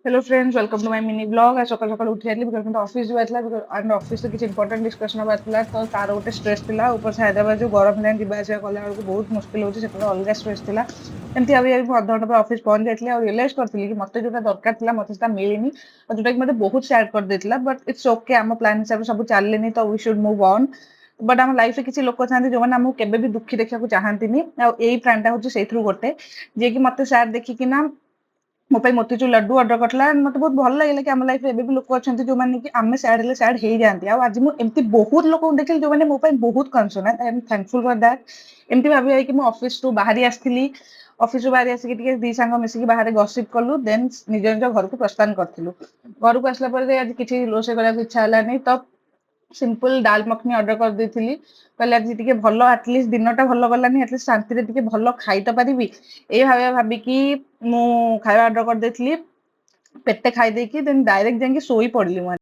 Hello friends, welcome to my mini blog. आज सकाल सकाल उठी जाइली बिकज मते ऑफिस जीवा थिला एंड ऑफिस रे किछ इंपोर्टेंट डिस्कशन हबार थिला तो तार गोटे स्ट्रेस थिला। ऊपर से हैदराबाद जो गरम लाइन जीवा आसिया कला बेलକୁ बहुत मुश्किल होची, सेटा अलग स्ट्रेस थिला। एमती भाभी भाभी अध घंटा पर ऑफिस पहुंच जाइली और रियलाइज करथिली कि मते जोटा दरकार थिला मते सेटा मिलिनी और जोटा कि मते बहुत सैड कर देथिला। बट इट्स ओके, हम प्लान हिसाब से सब चललेनी तो we should move on. But आम लाइफ रे किछि लोक थांती जो माने हमहु केबे भी दुखी देखिया को चाहंतीनी आ एई प्लान टा होची सेथरु गोटे जे कि मते सैड देखि कि ना ମୋ ପାଇଁ ମୋତିଚୁର ଲଡ୍ଡୁ ଅର୍ଡର କରିଥିଲା। ମତେ ବହୁତ ଭଲ ଲାଗିଲା କି ଆମ ଲାଇଫରେ ଏବେ ବି ଲୋକ ଅଛନ୍ତି ଯୋଉମାନେ କି ଆମେ ସ୍ୟାଡ ହେଲେ ସ୍ୟାଡ ହେଇଯାଆନ୍ତି। ଆଉ ଆଜି ମୁଁ ଏମିତି ବହୁତ ଲୋକଙ୍କୁ ଦେଖିଲି ଯୋଉମାନେ ମୋ ପାଇଁ ବହୁତ concern. I am thankful for that. ଏମିତି ଭାବି ଭାବିକି ମୁଁ ଅଫିସରୁ ବାହାରି ଆସିଥିଲି। ଅଫିସରୁ ବାହାରି ଆସିକି ଟିକେ ଦି ସାଙ୍ଗ ମିଶିକି ବାହାରେ ଗସିପ କଲୁ, ଦେନ୍ ନିଜ ନିଜ ଘରକୁ ପ୍ରସ୍ଥାନ କରିଥିଲୁ। ଘରକୁ ଆସିଲା ପରେ ଆଜି କିଛି ରୋଷେଇ କରିବାକୁ ଇଚ୍ଛା ହେଲାନି ତ ସିମ୍ପଲ ଡାଲ ମଖନି ଅର୍ଡର କରିଦେଇଥିଲି। କହିଲେ ଆଜି ଟିକେ ଭଲ, ଆଟଲିଷ୍ଟ ଦିନଟା ଭଲ ଗଲାନି, ଆଟଲିଷ୍ଟ ଶାନ୍ତିରେ ଟିକେ ଭଲ ଖାଇ ତ ପାରିବି। ଏଇ ଭାବିକି ମୁଁ ଖାଇବା ଅର୍ଡର କରିଦେଇଥିଲି। ପେଟେ ଖାଇ ଦେଇକି ଦେନ୍ ଡାଇରେକ୍ଟ ଯାଇକି ଶୋଇ ପଡିଲି ମୁଁ।